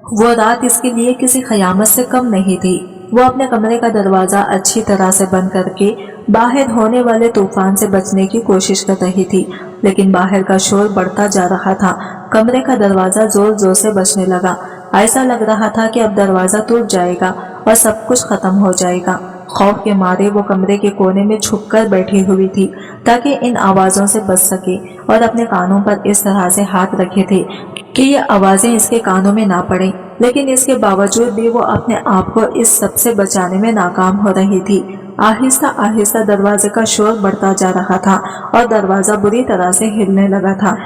वो रात इसके लिए किसी खयामत से कम नहीं थी। वो अपने कमरे का दरवाजा अच्छी तरह से बंद करके बाहर होने वाले तूफान से बचने की कोशिश कर रही थी, लेकिन बाहर का शोर बढ़ता जा रहा था। कमरे का दरवाजा जोर जोर से बजने लगा। ऐसा लग रहा था कि अब दरवाजा टूट जाएगा और सब कुछ खत्म हो जाएगा। खौफ के मारे वो कमरे के कोने में छुपकर बैठी हुई थी ताकि इन आवाजों से बच सके, और अपने कानों पर इस तरह से हाथ रखे थे कि ये आवाजें इसके कानों में ना पड़े। लेकिन इसके बावजूद भी वो अपने आप को इस सब से बचाने में नाकाम हो रही थी। आहिस्ता आहिस्ता दरवाजे का शोर बढ़ता जा रहा था और दरवाजा बुरी तरह से हिलने लगा था।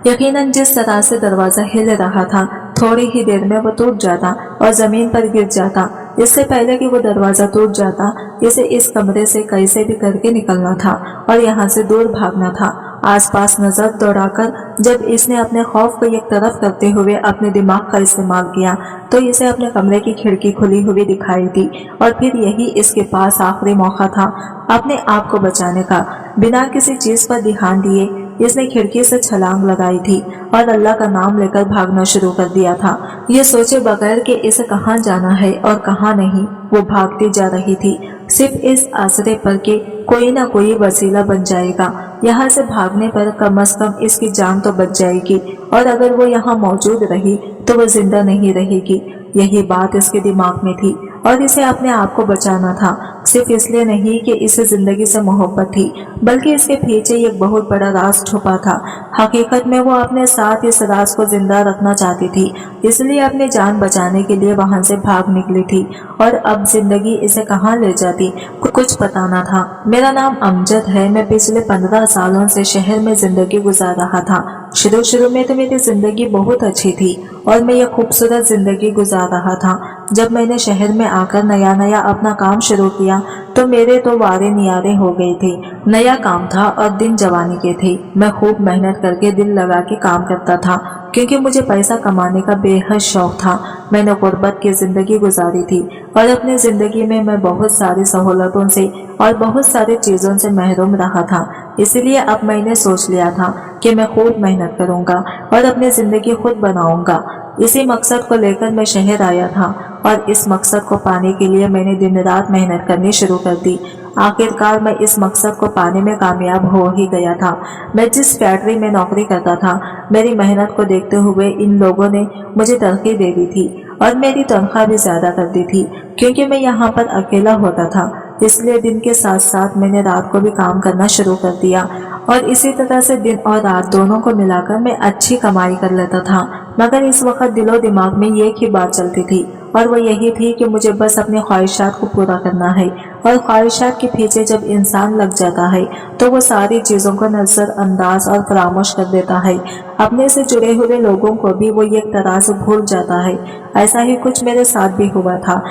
यकीनन जिस तरह से दरवाजा हिल रहा था, थोड़ी ही देर में वो टूट जाता और जमीन पर गिर जाता। इससे पहले कि वो दरवाजा टूट जाता, इसे इस कमरे से कैसे भी करके निकलना था और यहाँ से दूर भागना था। आसपास नजर दौड़ाकर जब इसने अपने खौफ को एक तरफ करते हुए अपने दिमाग का इस्तेमाल किया, तो इसे अपने कमरे की खिड़की खुली हुई दिखाई दी, और फिर यही इसके पास आखिरी मौका था अपने आप को बचाने का। बिना किसी चीज पर ध्यान दिए इसने खिड़की से छलांग लगाई थी और अल्लाह का नाम लेकर भागना शुरू कर दिया था। ये सोचे बगैर कि इसे कहाँ जाना है और कहाँ नहीं, वो भागती जा रही थी, सिर्फ इस आसरे पर कि कोई ना कोई वसीला बन जाएगा। यहाँ से भागने पर कम से कम इसकी जान तो बच जाएगी, और अगर वो यहाँ मौजूद रही तो वो जिंदा नहीं रहेगी। यही बात इसके दिमाग में थी, और इसे अपने आप को बचाना था, सिर्फ इसलिए नहीं कि इसे जिंदगी से मोहब्बत थी, बल्कि इसके पीछे एक बहुत बड़ा राज छुपा था। हकीकत में वो अपने साथ इस राज को जिंदा रखना चाहती थी, इसलिए अपनी जान बचाने के लिए वहां से भाग निकली थी। और अब जिंदगी इसे कहाँ ले जाती कुछ पता न था। मेरा नाम अमजद है। मैं पिछले 15 सालों से शहर में जिंदगी गुजार रहा था। शुरू में तो मेरी जिंदगी बहुत अच्छी थी और मैं ये खूबसूरत जिंदगी गुजार रहा था। जब मैंने शहर में आकर नया नया अपना काम शुरू किया तो मेरे तो वारे नियारे हो गए थे। नया काम था और दिन जवानी के थे। मैं खूब मेहनत करके दिल लगा के काम करता था, क्योंकि मुझे पैसा कमाने का बेहद शौक था। मैंने गुर्बत की जिंदगी गुजारी थी और अपनी जिंदगी में मैं बहुत सारी सहूलतों से और बहुत सारी चीजों से महरूम रहा था। इसलिए अब मैंने सोच लिया था कि मैं खूब मेहनत करूंगा और अपनी जिंदगी खुद बनाऊंगा। इसी मकसद को लेकर मैं शहर आया था, और इस मकसद को पाने के लिए मैंने दिन रात मेहनत करनी शुरू कर दी। आखिरकार मैं इस मकसद को पाने में कामयाब हो ही गया था। मैं जिस फैक्ट्री में नौकरी करता था, मेरी मेहनत को देखते हुए इन लोगों ने मुझे तरक्की दे दी थी और मेरी तनख्वाह भी ज्यादा कर दी थी। क्योंकि मैं यहाँ पर अकेला होता था, इसलिए दिन के साथ साथ मैंने रात को भी काम करना शुरू कर दिया, और इसी तरह से दिन और रात दोनों को मिलाकर मैं अच्छी कमाई कर लेता था। मगर इस वक्त दिलो दिमाग में एक ही बात चलती थी, और वो यही थी कि मुझे बस अपनी ख्वाहिशात को पूरा करना है। और ख्वाहिशात के पीछे जब इंसान लग जाता है तो वो सारी चीजों को नजरअंदाज और फरामोश कर देता है। अपने से जुड़े हुए लोगों को भी वो एक तरह से भूल जाता है। ऐसा ही कुछ मेरे साथ भी हुआ था।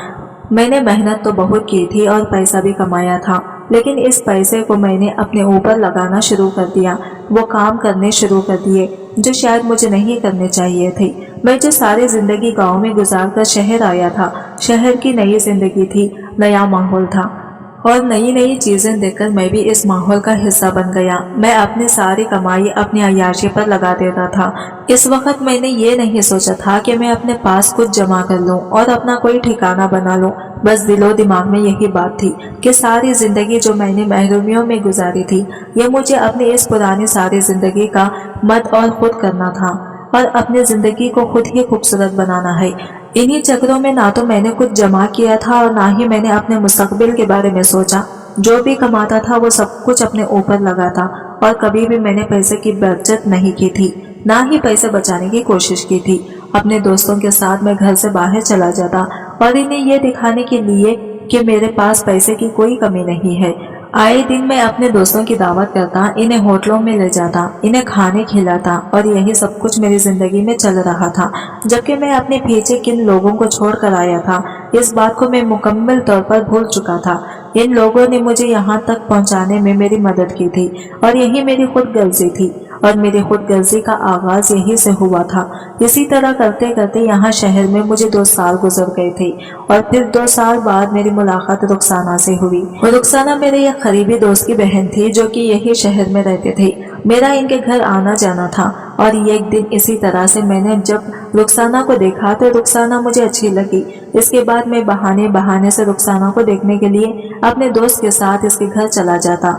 मैंने मेहनत तो बहुत की थी और पैसा भी कमाया था, लेकिन इस पैसे को मैंने अपने ऊपर लगाना शुरू कर दिया। वो काम करने शुरू कर दिए जो शायद मुझे नहीं करने चाहिए थे। मैं जो सारी जिंदगी गांव में गुजार कर शहर आया था, शहर की नई जिंदगी थी, नया माहौल था, और नई नई चीजें देखकर मैं भी इस माहौल का हिस्सा बन गया। मैं अपनी सारी कमाई अपनी अय्याशी पर लगा देता था। इस वक्त मैंने ये नहीं सोचा था कि मैं अपने पास कुछ जमा कर लूं और अपना कोई ठिकाना बना लूं। बस दिलो दिमाग में यही बात थी कि सारी जिंदगी जो मैंने महरूमियों में गुजारी थी, ये मुझे अपनी इस पुरानी सारी जिंदगी का मद और खुद करना था, और अपनी जिंदगी को खुद ही खूबसूरत बनाना है। इन्हीं चक्रों में ना तो मैंने कुछ जमा किया था और ना ही मैंने अपने मुस्तकबिल के बारे में सोचा। जो भी कमाता था वो सब कुछ अपने ऊपर लगा था, और कभी भी मैंने पैसे की बचत नहीं की थी, ना ही पैसे बचाने की कोशिश की थी। अपने दोस्तों के साथ मैं घर से बाहर चला जाता और इन्हें ये दिखाने के लिए कि मेरे पास पैसे की कोई कमी नहीं है। आए दिन मैं अपने दोस्तों की दावत करता, इन्हें होटलों में ले जाता, इन्हें खाने खिलाता, और यही सब कुछ मेरी जिंदगी में चल रहा था। जबकि मैं अपने पीछे किन लोगों को छोड़ कर आया था, इस बात को मैं मुकम्मल तौर पर भूल चुका था। इन लोगों ने मुझे यहाँ तक पहुँचाने में मेरी मदद की थी, और यही मेरी खुद गर्जी थी, और मेरी खुद गर्जी का आगाज यही से हुआ था। इसी तरह करते करते यहाँ शहर में मुझे 2 साल गुजर गए थे, और फिर 2 साल बाद मेरी मुलाकात रुखसाना से हुई। रुखसाना मेरे एक करीबी दोस्त की बहन थी, जो कि यही शहर में रहते थे। मेरा इनके घर आना जाना था। और एक दिन इसी तरह से मैंने जब रुखसाना को देखा तो रुखसाना मुझे अच्छी लगी। इसके बाद मैं बहाने बहाने से रुखसाना को देखने के लिए अपने दोस्त के साथ इसके घर चला जाता।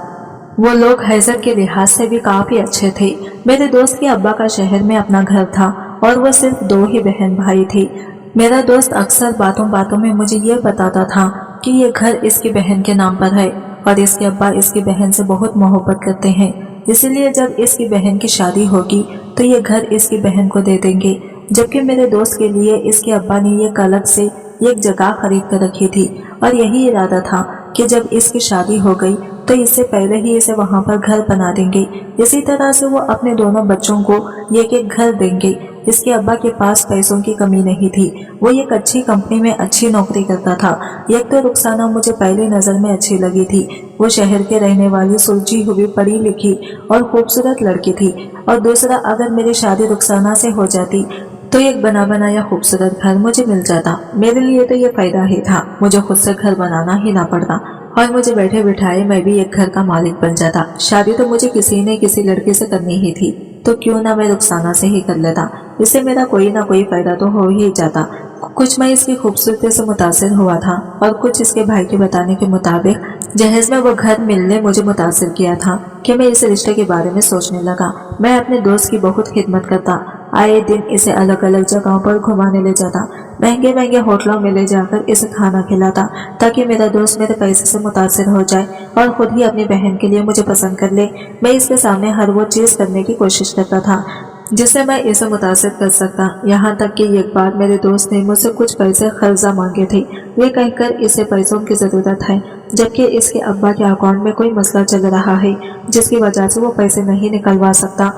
वो लोग हैसियत के लिहाज से भी काफी अच्छे थे। मेरे दोस्त के अब्बा का शहर में अपना घर था और वो सिर्फ 2 ही बहन भाई थे। मेरा दोस्त अक्सर बातों बातों में मुझे ये बताता था कि ये घर इसकी बहन के नाम पर है और इसके अब्बा इसकी बहन से बहुत मोहब्बत करते हैं, इसीलिए जब इसकी बहन की शादी होगी तो ये घर इसकी बहन को दे देंगे। जबकि मेरे दोस्त के लिए इसके अब्बा ने ये अलग से एक जगह खरीद कर रखी थी और यही इरादा था कि जब इसकी शादी हो गई तो इससे पहले ही इसे वहां पर घर बना देंगे। इसी तरह से वो अपने दोनों बच्चों को एक घर देंगे। इसके अब्बा के पास पैसों की कमी नहीं थी। वो एक अच्छी कंपनी में अच्छी नौकरी करता था। एक तो रुखसाना मुझे पहली नजर में अच्छी लगी थी। वो शहर के रहने वाली सुलझी हुई पढ़ी लिखी और खूबसूरत लड़की थी। और दूसरा, अगर मेरी शादी रुखसाना से हो जाती तो एक बना बनाया खूबसूरत घर मुझे मिल जाता। मेरे लिए तो ये फायदा ही था, मुझे खुद से घर बनाना ही ना पड़ता और मुझे बैठे बिठाए मैं भी एक घर का मालिक बन जाता। शादी तो मुझे किसी ने किसी लड़की से करनी ही थी, तो क्यों ना मैं रुखसाना से ही कर लेता। इससे मेरा कोई ना कोई फायदा तो हो ही जाता। कुछ मैं इसकी खूबसूरती से मुतासिर हुआ था और कुछ इसके भाई के बताने के मुताबिक जहेज में वो घर मिलने मुझे मुतासिर किया था कि मैं इस रिश्ते के बारे में सोचने लगा। मैं अपने दोस्त की बहुत खिदमत करता, आए दिन इसे अलग अलग जगहों पर घुमाने ले जाता, महंगे महंगे होटलों में ले जाकर इसे खाना खिलाता ताकि मेरा दोस्त मेरे पैसे से मुतासिर हो जाए और खुद ही अपनी बहन के लिए मुझे पसंद कर ले। मैं इसके सामने हर वो चीज करने की कोशिश करता था जिससे मैं इसे मुतासिर कर सकता। यहाँ तक कि एक बार मेरे दोस्त ने मुझसे कुछ पैसे कर्जा मांगे थे। वे कहकर इसे पैसों की जरूरत है, जबकि इसके अब्बा के अकाउंट में कोई मसला चल रहा है जिसकी वजह से वो पैसे नहीं निकलवा सकता।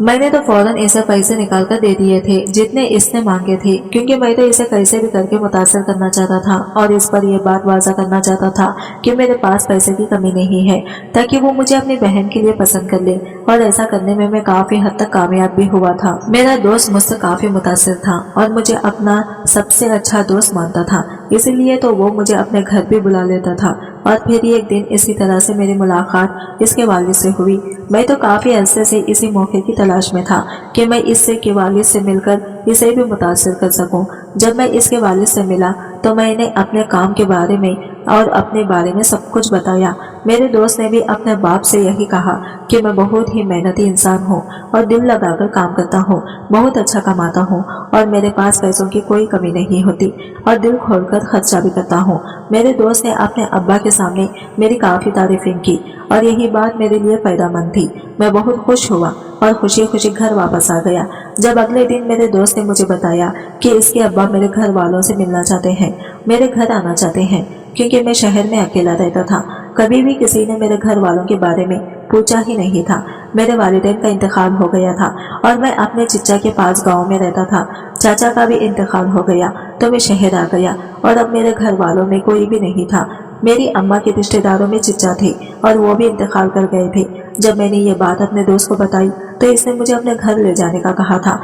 मैंने तो फौरन इसे पैसे निकाल कर दे दिए थे जितने इसने मांगे थे, क्योंकि मैं तो इसे कैसे भी करके मुतासर करना चाहता था और इस पर यह बात वाज़ा करना चाहता था कि मेरे पास पैसे की कमी नहीं है ताकि वो मुझे अपनी बहन के लिए पसंद कर ले। और ऐसा करने में मैं काफी हद तक कामयाब भी हुआ था। मेरा दोस्त मुझसे काफी मुतासिर था और मुझे अपना सबसे अच्छा दोस्त मानता था, इसीलिए तो वो मुझे अपने घर भी बुला लेता था। और फिर एक दिन इसी तरह से मेरी मुलाकात इसके वालिद से हुई। मैं तो काफी अरसे से इसी मौके की तलाश में था कि मैं इससे के वालिद से मिलकर इसे भी मुतासिर कर सकूं। जब मैं इसके वालिद से मिला तो मैंने अपने काम के बारे में और अपने बारे में सब कुछ बताया। मेरे दोस्त ने भी अपने बाप से यही कहा कि मैं बहुत ही मेहनती इंसान हूँ और दिल लगाकर काम करता हूँ, बहुत अच्छा कमाता हूँ और मेरे पास पैसों की कोई कमी नहीं होती और दिल खोलकर खर्चा भी करता हूँ। मेरे दोस्त ने अपने अब्बा के सामने मेरी काफी तारीफें की और यही बात मेरे लिए फायदेमंद थी। मैं बहुत खुश हुआ और खुशी खुशी घर वापस आ गया। जब अगले दिन मेरे दोस्त ने मुझे बताया कि इसके अब्बा मेरे घर वालों से मिलना चाहते हैं, मेरे घर आना चाहते हैं, क्योंकि मैं शहर में अकेला रहता था। कभी भी किसी ने मेरे घर वालों के बारे में पूछा ही नहीं था। मेरे वालिदैन का इंतकाल हो गया था और मैं अपने चिच्चा के पास गांव में रहता था। चाचा का भी इंतकाल हो गया तो मैं शहर आ गया और अब मेरे घर वालों में कोई भी नहीं था। मेरी अम्मा के रिश्तेदारों में चिच्चा थे और वो भी इंतकाल कर गए थे। जब मैंने ये बात अपने दोस्त को बताई तो इसने मुझे अपने घर ले जाने का कहा था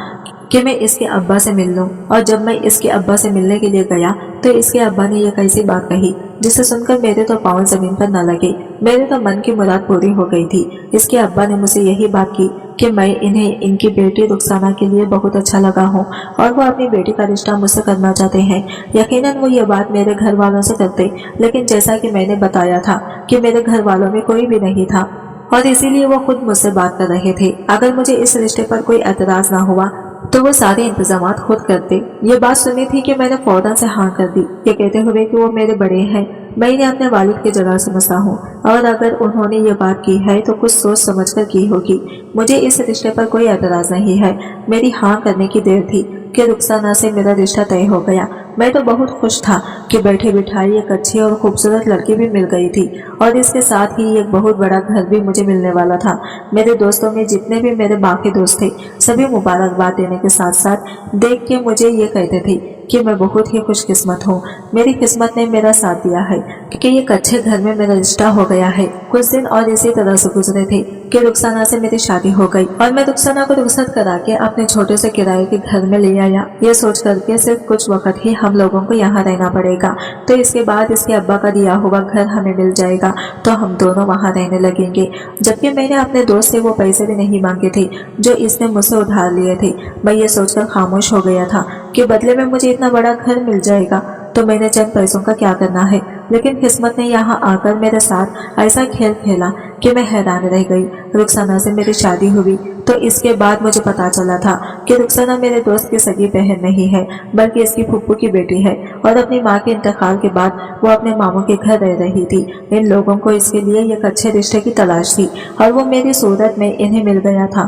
कि मैं इसके अब्बा से मिल लूं। और जब मैं इसके अब्बा से मिलने के लिए गया तो इसके अब्बा ने यह कैसी बात कही जिसे सुनकर मेरे तो पाँव जमीन पर न लगे। मेरे तो मन की मुराद पूरी हो गई थी। इसके अब्बा ने मुझसे यही बात की कि मैं इन्हें इनकी बेटी रुखसाना के लिए बहुत अच्छा लगा हूँ और वो अपनी बेटी का रिश्ता मुझसे करना चाहते हैं। यकीनन वो ये बात मेरे घर वालों से करते, लेकिन जैसा कि मैंने बताया था कि मेरे घर वालों में कोई भी नहीं था और इसीलिए वो खुद मुझसे बात कर रहे थे। अगर मुझे इस रिश्ते पर कोई एतराज ना हुआ तो वो सारे इंतजाम खुद करते। ये बात सुनी थी कि मैंने फौरन से हाँ कर दी, ये कहते हुए कि वो मेरे बड़े हैं, मैं इन्हें अपने वालिद की जगह समझता हूँ और अगर उन्होंने ये बात की है तो कुछ सोच समझ कर की होगी। मुझे इस रिश्ते पर कोई एतराज नहीं है। मेरी हाँ करने की देर थी कि रुखसाना से मेरा रिश्ता तय हो गया। मैं तो बहुत खुश था कि बैठे बिठाई एक अच्छी और खूबसूरत लड़की भी मिल गई थी और इसके साथ ही एक बहुत बड़ा घर भी मुझे मिलने वाला था। मेरे दोस्तों में जितने भी मेरे बाकी दोस्त थे सभी मुबारकबाद देने के साथ साथ देख के मुझे ये कहते थे कि मैं बहुत ही खुशकिस्मत हूँ, मेरी किस्मत ने मेरा साथ दिया है कि एक अच्छे घर में मेरा रिश्ता हो गया है। कुछ दिन और इसी तरह से गुजरे थे कि रुखसाना से मेरी शादी हो गई और मैं रुखसाना को रुखसत करा के अपने छोटे से किराए के घर में ले आया। ये सोच करके सिर्फ कुछ वक्त ही हम लोगों को यहाँ रहना पड़ेगा, तो इसके बाद इसके अब्बा का दिया हुआ घर हमें मिल जाएगा, तो हम दोनों वहाँ रहने लगेंगे। जबकि मैंने अपने दोस्त से वो पैसे भी नहीं मांगे थे जो इसने मुझसे उधार लिए थे। मैं ये सोचकर खामोश हो गया था कि बदले में मुझे इतना बड़ा घर मिल जाएगा तो मैंने चंद पैसों का क्या करना है। लेकिन किस्मत ने यहाँ आकर मेरे साथ ऐसा खेल खेला कि मैं हैरान रह गई। रुखसाना से मेरी शादी हुई तो इसके बाद मुझे पता चला था कि रुखसाना मेरे दोस्त की सगी बहन नहीं है बल्कि इसकी फूफू की बेटी है, और अपनी माँ के इंतकाल के बाद वो अपने मामू के घर रह रही थी। इन लोगों को इसके लिए एक अच्छे रिश्ते की तलाश थी और वो मेरी सूरत में इन्हें मिल गया था।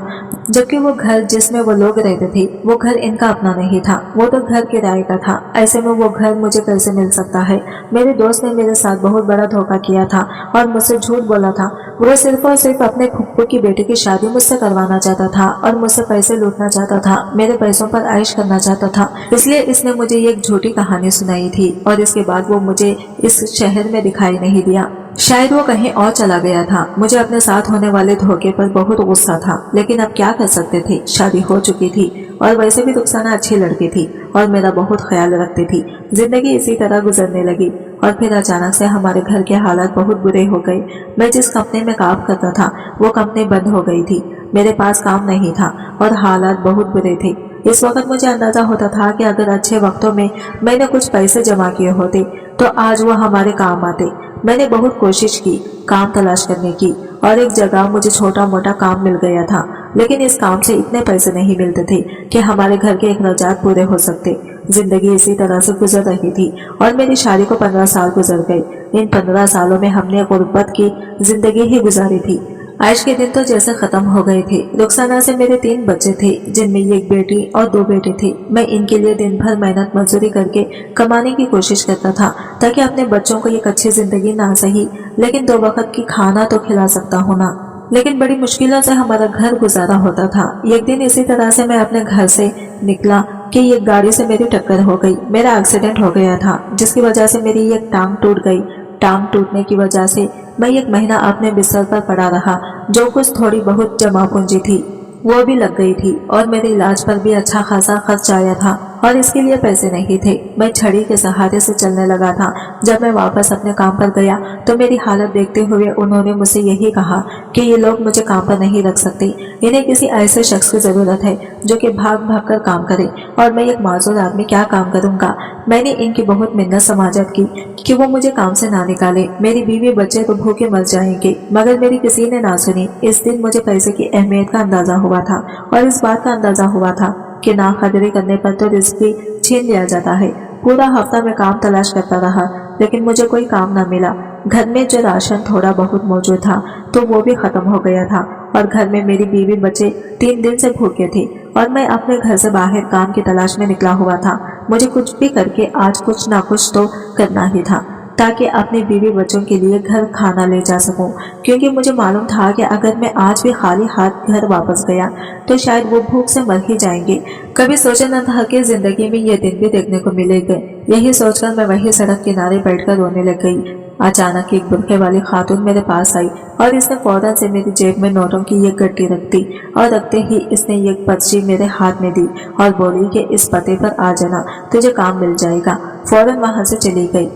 जबकि वो घर जिसमें वो लोग रहते थे वो घर इनका अपना नहीं था, वो तो घर किराए का था। ऐसे में वो घर मुझे कैसे मिल सकता है। मेरे दोस्त ने मेरे साथ बहुत बड़ा धोखा किया था और मुझसे झूठ बोला था। वो सिर्फ और सिर्फ अपने फुप्पू की बेटी की शादी मुझसे करवाना चाहता था और मुझसे पैसे लूटना चाहता था, मेरे पैसों पर ऐश करना चाहता था। इसलिए इसने मुझे एक झूठी कहानी सुनाई थी और इसके बाद वो मुझे इस शहर में दिखाई नहीं दिया। शायद वो कहीं और चला गया था। मुझे अपने साथ होने वाले धोखे पर बहुत गुस्सा था, लेकिन अब क्या कर सकते थे। शादी हो चुकी थी और वैसे भी रुखसाना अच्छी लड़की थी और मेरा बहुत ख्याल रखती थी। जिंदगी इसी तरह गुजरने लगी और फिर अचानक से हमारे घर के हालात बहुत बुरे हो गए। मैं जिस कंपनी में काम करता था वो कंपनी बंद हो गई थी। मेरे पास काम नहीं था और हालात बहुत बुरे थे। इस वक्त मुझे अंदाजा होता था कि अगर अच्छे वक्तों में मैंने कुछ पैसे जमा किए होते तो आज वो हमारे काम आते। मैंने बहुत कोशिश की काम तलाश करने की और एक जगह मुझे छोटा मोटा काम मिल गया था, लेकिन इस काम से इतने पैसे नहीं मिलते थे कि हमारे घर के अखराजात पूरे हो सकते। जिंदगी इसी तरह से गुजर रही थी और मेरी शादी को 15 साल गुजर गए। इन 15 सालों में हमने गुर्बत की जिंदगी ही गुजारी थी। आज के दिन तो जैसे खत्म हो गए थे। रुखसाना से मेरे 3 बच्चे थे जिनमें एक बेटी और 2 बेटे थे। मैं इनके लिए दिन भर मेहनत मजदूरी करके कमाने की कोशिश करता था ताकि अपने बच्चों को एक अच्छी जिंदगी ना सही लेकिन 2 वक्त की खाना तो खिला सकता हूँ ना। लेकिन बड़ी मुश्किलों से हमारा घर गुजारा होता था। एक दिन इसी तरह से मैं अपने घर से निकला कि एक गाड़ी से मेरी टक्कर हो गई। मेरा एक्सीडेंट हो गया था जिसकी वजह से मेरी एक टांग टूट गई। टांग टूटने की वजह से मैं 1 महीना अपने बिस्तर पर पड़ा रहा। जो कुछ थोड़ी बहुत जमा पूंजी थी वो भी लग गई थी और मेरे इलाज पर भी अच्छा खासा खर्च आया था और इसके लिए पैसे नहीं थे। मैं छड़ी के सहारे से चलने लगा था। जब मैं वापस अपने काम पर गया तो मेरी हालत देखते हुए उन्होंने मुझसे यही कहा कि ये लोग मुझे काम पर नहीं रख सकते, इन्हें किसी ऐसे शख्स की जरूरत है जो कि भाग भाग कर काम करे, और मैं एक माजूर आदमी क्या काम करूंगा। मैंने इनकी बहुत मिन्नत समाजत की कि वो मुझे काम से ना निकाले। मेरी बीवी बच्चे तो भूखे मर जाएंगे, मगर मेरी किसी ने ना सुनी। इस दिन मुझे पैसे की अहमियत का अंदाजा हुआ था और इस बात का अंदाजा हुआ था कि नाकदरी करने पर तो रिस्क भी छीन लिया जाता है। पूरा हफ्ता मैं काम तलाश करता रहा लेकिन मुझे कोई काम न मिला। घर में जो राशन थोड़ा बहुत मौजूद था तो वो भी खत्म हो गया था और घर में मेरी बीवी बच्चे 3 दिन से भूखे थे और मैं अपने घर से बाहर काम की तलाश में निकला हुआ था। मुझे कुछ भी करके आज कुछ ना कुछ तो करना ही था ताकि अपने बीवी बच्चों के लिए घर खाना ले जा सकूं, क्योंकि मुझे मालूम था कि अगर मैं आज भी खाली हाथ घर वापस गया तो शायद वो भूख से मर ही जाएंगे। कभी सोचा न था कि जिंदगी में ये दिन भी देखने को मिलेंगे। यही सोचकर मैं वही सड़क किनारे बैठकर रोने लग गई। अचानक एक बुरखे वाली खातून मेरे पास आई और इसने फौरन से मेरी जेब में नोटों की एक गड्डी रख दी और रखते ही इसने एक पर्ची मेरे हाथ में दी और बोली कि इस पते पर आ जाना, तुझे काम मिल जाएगा। फौरन वहां से चली गई।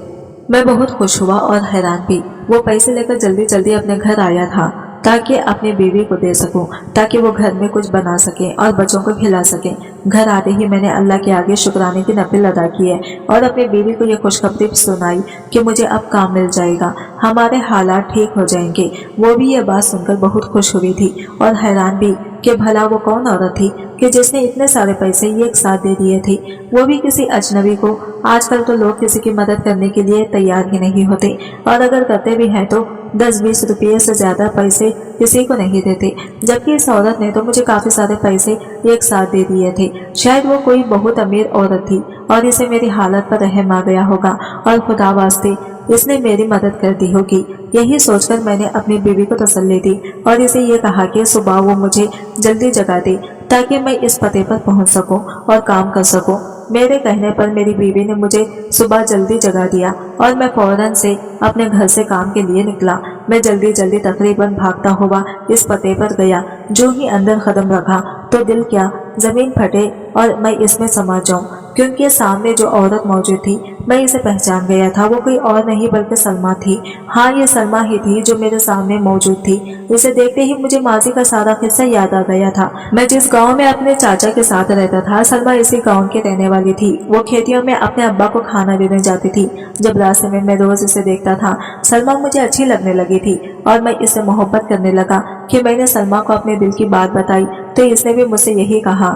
मैं बहुत खुश हुआ और हैरान भी। वो पैसे लेकर जल्दी जल्दी अपने घर आया था ताकि अपनी बीवी को दे सकूं, ताकि वो घर में कुछ बना सके और बच्चों को खिला सके। घर आते ही मैंने अल्लाह के आगे शुक्राने की नफिल अदा की है और अपनी बीवी को ये खुशखबरी सुनाई कि मुझे अब काम मिल जाएगा, हमारे हालात ठीक हो जाएंगे। वो भी ये बात सुनकर बहुत खुश हुई थी और हैरान भी कि भला वो कौन औरत थी कि जिसने इतने सारे पैसे एक साथ दे दिए थे, वो भी किसी अजनबी को। आजकल तो लोग किसी की मदद करने के लिए तैयार ही नहीं होते और अगर करते भी हैं तो 10-20 रुपये से ज्यादा पैसे किसी को नहीं देते। जबकि इस औरत ने तो मुझे काफी सारे पैसे एक साथ दे दिए थे। शायद वो कोई बहुत अमीर औरत थी और इसे मेरी हालत पर रहम आ गया होगा और खुदा वास्ते इसने मेरी मदद कर दी होगी। यही सोचकर मैंने अपनी बीवी को तसल्ली दी और इसे ये कहा कि सुबह वो मुझे जल्दी जगा दे ताकि मैं इस पते पर पहुंच सकूं और काम कर सकूं। मेरे कहने पर मेरी बीवी ने मुझे सुबह जल्दी जगा दिया और मैं फौरन से अपने घर से काम के लिए निकला। मैं जल्दी जल्दी तकरीबन भागता हुआ इस पते पर गया। जो ही अंदर कदम रखा तो दिल क्या जमीन फटे और मैं इसमें समा जाऊं, क्योंकि सामने जो औरत मौजूद थी मैं इसे पहचान गया था। वो कोई और नहीं बल्कि सलमा थी। हाँ, ये सलमा ही थी जो मेरे सामने मौजूद थी। इसे देखते ही मुझे माजी का सारा किस्सा याद आ गया था। मैं जिस गांव में अपने चाचा के साथ रहता था, सलमा इसी गांव की रहने वाली थी। वो खेतियों में अपने अब्बा को खाना देने जाती थी। जब रास्ते में मैं रोज इसे देखता था, सलमा मुझे अच्छी लगने लगी थी और मैं इससे मोहब्बत करने लगा। कि मैंने सलमा को अपने दिल की बात बताई तो इसने भी मुझसे यही कहा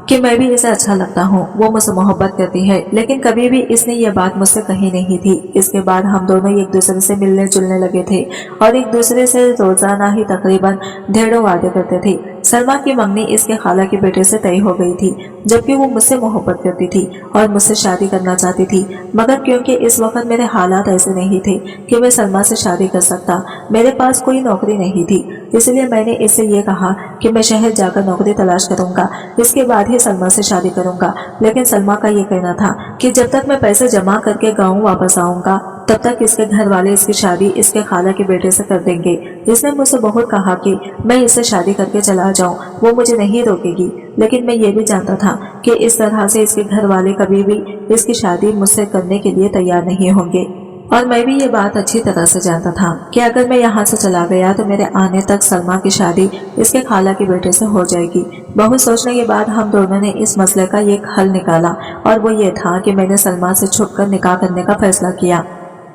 कि मैं भी इसे अच्छा लगता हूँ, वो मुझसे मोहब्बत करती है। लेकिन कभी भी इसने ये बात मुझसे कही नहीं थी। इसके बाद हम दोनों एक दूसरे से मिलने जुलने लगे थे और एक दूसरे से रोजाना ही तकरीबन ढेरों वादे करते थे। सलमा की मंगनी इसके खाला के बेटे से तय हो गई थी, जबकि वो मुझसे मोहब्बत करती थी और मुझसे शादी करना चाहती थी। मगर क्योंकि इस वक्त मेरे हालात ऐसे नहीं थे कि मैं सलमा से शादी कर सकता, मेरे पास कोई नौकरी नहीं थी, इसलिए मैंने इससे ये कहा कि मैं शहर जाकर नौकरी तलाश करूंगा, इसके बाद ही सलमा से शादी करूंगा। लेकिन सलमा का ये कहना था कि जब तक मैं पैसे जमा करके गाँव वापस आऊंगा तब तक इसके घर वाले इसकी शादी इसके खाला के बेटे से कर देंगे। इसने मुझसे बहुत कहा कि मैं इससे शादी करके चला जाऊं, वो मुझे नहीं रोकेगी। लेकिन मैं ये भी जानता था कि इस तरह से इसके घर वाले कभी भी इसकी शादी मुझसे करने के लिए तैयार नहीं होंगे। और मैं भी ये बात अच्छी तरह से जानता था कि अगर मैं यहाँ से चला गया तो मेरे आने तक सलमा की शादी इसके खाला के बेटे से हो जाएगी। बहुत सोचने के बाद हम दोनों ने इस मसले का एक हल निकाला और वो ये था कि मैंने सलमा से छुपकर निकाह करने का फैसला किया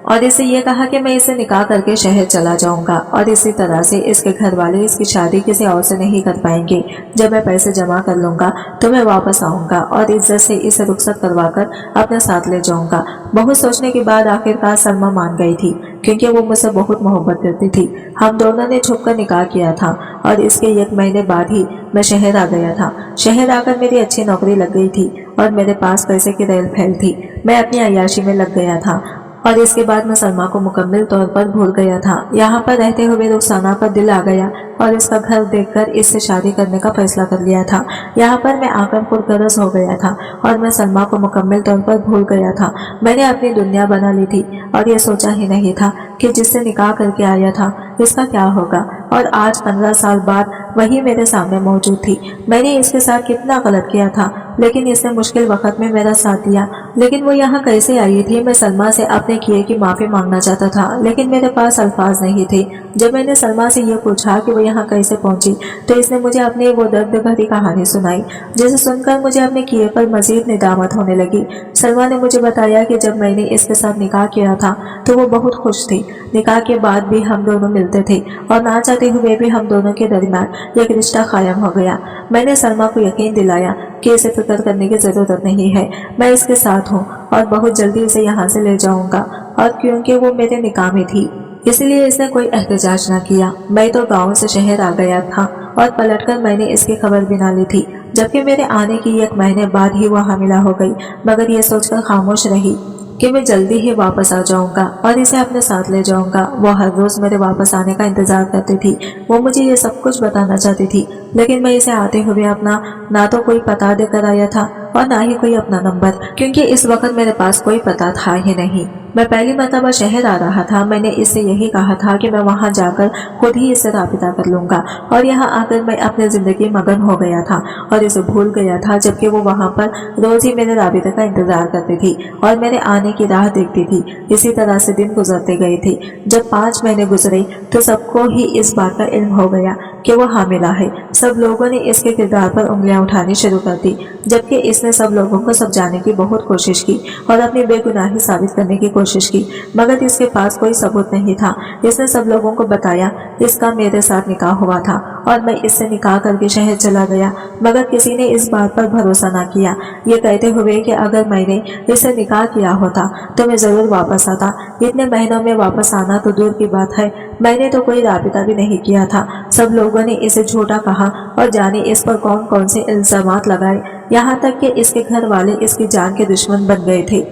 और इसे ये कहा कि मैं इसे निकाह करके शहर चला जाऊंगा और इसी तरह से इसके घर वाले इसकी शादी किसी और से नहीं कर पाएंगे। जब मैं पैसे जमा कर लूंगा तो मैं वापस आऊंगा और इज्जत से इसे रुखसत करवाकर अपने साथ ले जाऊंगा। बहुत सोचने के बाद आखिरकार सलमा मान गई थी, क्योंकि वो मुझसे बहुत मोहब्बत करती थी। हम दोनों ने छुपकर निकाह किया था और इसके 1 महीने बाद ही मैं शहर आ गया था। शहर आकर मेरी अच्छी नौकरी लग गई थी और मेरे पास पैसे की रेल फैल थी। मैं अपनी अय्याशी में लग गया था और इसके बाद मैं सलमा को मुकम्मल तौर पर भूल गया था। यहाँ पर रहते हुए रुखसाना पर दिल आ गया और इसका घर देखकर इससे शादी करने का फैसला कर लिया था। यहाँ पर मैं आकर पुरगरज हो गया था और मैं सलमा को मुकम्मल तौर पर भूल गया था। मैंने अपनी दुनिया बना ली थी और ये सोचा ही नहीं था कि जिससे निकाह करके आया था इसका क्या होगा। और आज 15 साल बाद वही मेरे सामने मौजूद थी। मैंने इसके साथ कितना गलत किया था, लेकिन इसने मुश्किल वक्त में मेरा साथ दिया। लेकिन वो यहाँ कैसे आई थी? मैं सलमा से अपने किए की माफी मांगना चाहता था, लेकिन मेरे पास अल्फाज नहीं थे। जब मैंने सलमा से ये पूछा कि वो यहाँ कैसे पहुंची तो इसने मुझे अपनी वो दर्द भरी कहानी सुनाई, जिसे सुनकर मुझे अपने किए पर मजीद निदामत होने लगी। सलमा ने मुझे बताया कि जब मैंने इसके साथ निकाह किया था तो वो बहुत खुश थी। निकाह के बाद भी हम दोनों मिलते थे और ना चाहते हुए भी हम दोनों के दरमियान एक रिश्ता कायम हो गया। मैंने सलमा को यकीन दिलाया कि इसे फिक्र करने की जरूरत नहीं है, मैं इसके साथ हूँ और बहुत जल्दी इसे यहाँ से ले जाऊंगा। और क्योंकि वो मेरे निकाह में थी इसलिए इसने कोई एहतजाज न किया। मैं तो गाँव से शहर आ गया था और पलटकर मैंने इसकी खबर भी ना ली थी, जबकि मेरे आने की 1 महीने बाद ही वह हामिला हो गई। मगर ये सोचकर खामोश रही कि मैं जल्दी ही वापस आ जाऊंगा और इसे अपने साथ ले जाऊंगा। वो हर रोज मेरे वापस आने का इंतजार करती थी। वो मुझे ये सब कुछ बताना चाहती थी, लेकिन मैं इसे आते हुए अपना ना तो कोई पता देकर आया था और ना ही कोई अपना नंबर, क्योंकि इस वक्त मेरे पास कोई पता था ही नहीं। मैं पहली मरतबा शहर आ रहा था। मैंने इससे यही कहा था कि मैं वहां जाकर खुद ही इससे राबिता कर लूंगा और यहाँ आकर मैं अपनी जिंदगी मगन हो गया था और इसे भूल गया था, जबकि वो वहां पर रोज ही मेरे राबिता का इंतजार करती थी और मेरे आने की राह देखती थी। इसी तरह से दिन गुजरते गए थे। जब 5 महीने गुजरे तो सबको ही इस बात का इल्म हो गया कि वो हामिला है। सब लोगों ने इसके किरदार पर उंगलियां उठानी शुरू कर दी, जबकि इसने सब लोगों को समझाने की बहुत कोशिश की और अपनी बेगुनाही साबित करने की कोशिश की, मगर इसके पास कोई सबूत नहीं था। इसने सब लोगों को बताया इसका मेरे साथ निकाह हुआ था और मैं इससे निकाह करके शहर चला गया, मगर किसी ने इस बात पर भरोसा ना किया, ये कहते हुए कि अगर मैंने इससे निकाह किया होता तो मैं जरूर वापस आता। इतने महीनों में वापस आना तो दूर की बात है, मैंने तो कोई राबिता भी नहीं किया था। सब लोगों ने इसे झूठा कहा और जाने इस पर कौन कौन से इल्जामात लगाए, यहाँ तक कि इसके घर वाले इसकी जान के दुश्मन बन गए थे।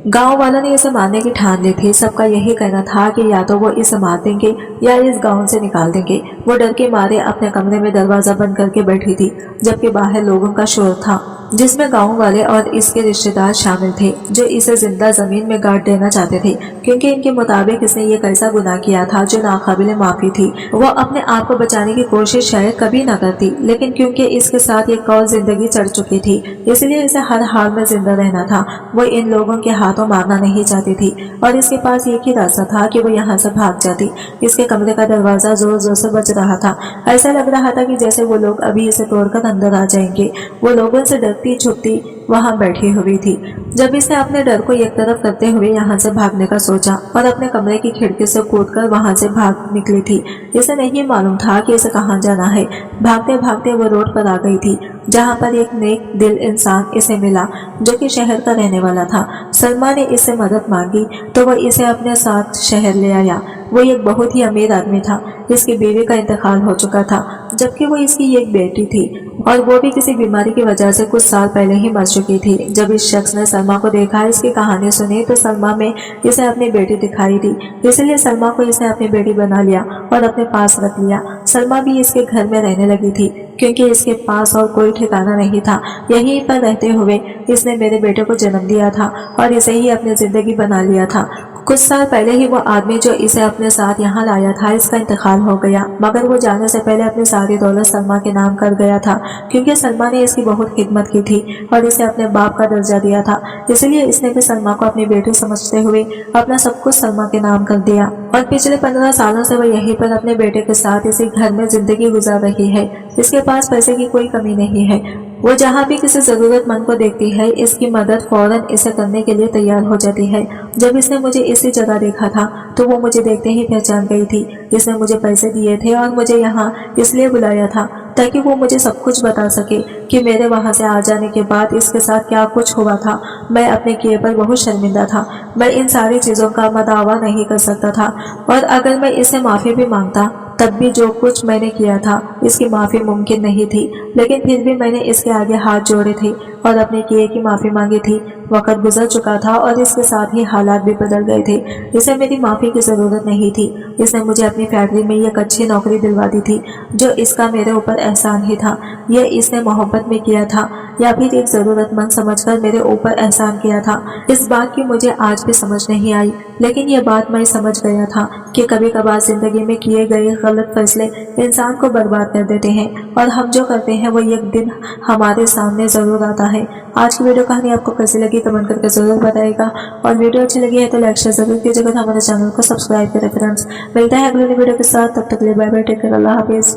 गांव वालों ने इसे मारने की ठान ली थी। सबका यही कहना था कि या तो वो इसे मार देंगे या इस गांव से निकाल देंगे। वो डर के मारे अपने कमरे में दरवाजा बंद करके बैठी थी, जबकि बाहर लोगों का शोर था। जिसमें गांव वाले और इसके रिश्तेदार शामिल थे, जो इसे जिंदा जमीन में गाड़ देना चाहते थे, क्योंकि इनके मुताबिक इसने ये कैसा गुनाह किया था जो नाकाबिले माफी थी। वो अपने आप को बचाने की कोशिश शायद कभी न करती, लेकिन क्योंकि इसके साथ ये कौल जिंदगी चढ़ चुकी थी, इसलिए इसे हर हाल में जिंदा रहना था। वो इन लोगों के हाथों मारना नहीं चाहती थी और इसके पास एक ही रास्ता था कि वो यहाँ से भाग जाती। इसके कमरे का दरवाजा जोर जोर से बज रहा था। ऐसा लग रहा था कि जैसे वो लोग अभी इसे तोड़कर अंदर आ जाएंगे। वो लोगों से डरती छुपती वहां बैठी हुई थी। जब इसने अपने डर को एक तरफ करते हुए यहाँ से भागने का सोचा और अपने कमरे की खिड़की से कूदकर वहां से भाग निकली थी। इसे नहीं मालूम था कि इसे कहाँ जाना है। भागते भागते वो रोड पर आ गई थी, जहाँ पर एक नेक दिल इंसान इसे मिला, जो कि शहर का रहने वाला था। सलमा ने इससे मदद मांगी तो वो इसे अपने साथ शहर ले आया। वो एक बहुत ही अमीर आदमी था। इसकी बीवी का इंतकाल हो चुका था, जबकि वो इसकी एक बेटी थी और वो भी किसी बीमारी की वजह से कुछ साल पहले ही मर चुकी थी। जब इस शख्स ने सलमा को देखा, इसकी कहानी सुनी, तो सलमा में इसे अपनी बेटी दिखाई दी। इसलिए सलमा को इसने अपनी बेटी बना लिया और अपने पास रख लिया। सलमा भी इसके घर में रहने लगी थी, क्योंकि इसके पास और कोई ठिकाना नहीं था। यहीं पर रहते हुए इसने मेरे बेटे को जन्म दिया था और इसे ही अपनी जिंदगी बना लिया था। कुछ साल पहले ही वो आदमी जो इसे अपने साथ यहाँ लाया था, इसका इंतकाल हो गया, मगर वो जाने से पहले अपनी सारी दौलत सलमा के नाम कर गया था, क्योंकि सलमा ने इसकी बहुत खिदमत की थी और इसे अपने बाप का दर्जा दिया था। इसलिए इसने भी सलमा को अपनी बेटी समझते हुए अपना सब कुछ सलमा के नाम कर दिया और पिछले 15 सालों से वो यहीं पर अपने बेटे के साथ इसी घर में जिंदगी गुजार रही है। इसके पास पैसे की कोई कमी नहीं है। वो जहाँ भी किसी जरूरतमंद को देखती है, इसकी मदद फौरन इसे करने के लिए तैयार हो जाती है। जब इसने मुझे इसी जगह देखा था तो वो मुझे देखते ही पहचान गई थी। इसने मुझे पैसे दिए थे और मुझे यहाँ इसलिए बुलाया था ताकि वो मुझे सब कुछ बता सके कि मेरे वहाँ से आ जाने के बाद इसके साथ क्या कुछ हुआ था। मैं अपने किए पर बहुत शर्मिंदा था। मैं इन सारी चीज़ों का दावा नहीं कर सकता था और अगर मैं इससे माफ़ी भी मांगता तब भी जो कुछ मैंने किया था इसकी माफ़ी मुमकिन नहीं थी। लेकिन फिर भी मैंने इसके आगे हाथ जोड़े थे और अपने किए की माफ़ी मांगी थी। वक्त गुजर चुका था और इसके साथ ही हालात भी बदल गए थे। इसे मेरी माफ़ी की ज़रूरत नहीं थी। इसने मुझे अपनी फैक्ट्री में एक अच्छी नौकरी दिलवा दी थी, जो इसका मेरे ऊपर एहसान ही था। यह इसने मोहब्बत में किया था या फिर एक ज़रूरतमंद समझकर मेरे ऊपर एहसान किया था, इस बात की मुझे आज भी समझ नहीं आई। लेकिन यह बात मैं समझ गया था कि कभी कभार जिंदगी में किए गए गलत फैसले इंसान को बर्बाद कर देते हैं और हम जो करते हैं वो एक दिन हमारे सामने ज़रूर आता है। आज की वीडियो कहानी आपको कैसी लगी कमेंट करके ज़रूर बताइएगा और वीडियो अच्छी लगी है तो लाइक शेयर ज़रूर कीजिएगा। हमारे चैनल को सब्सक्राइब करें फ्रेंड्स। मिलता है अगले वीडियो के साथ, तब तक के लिए बाय बाय, टेक केयर, अल्लाह हाफिज़।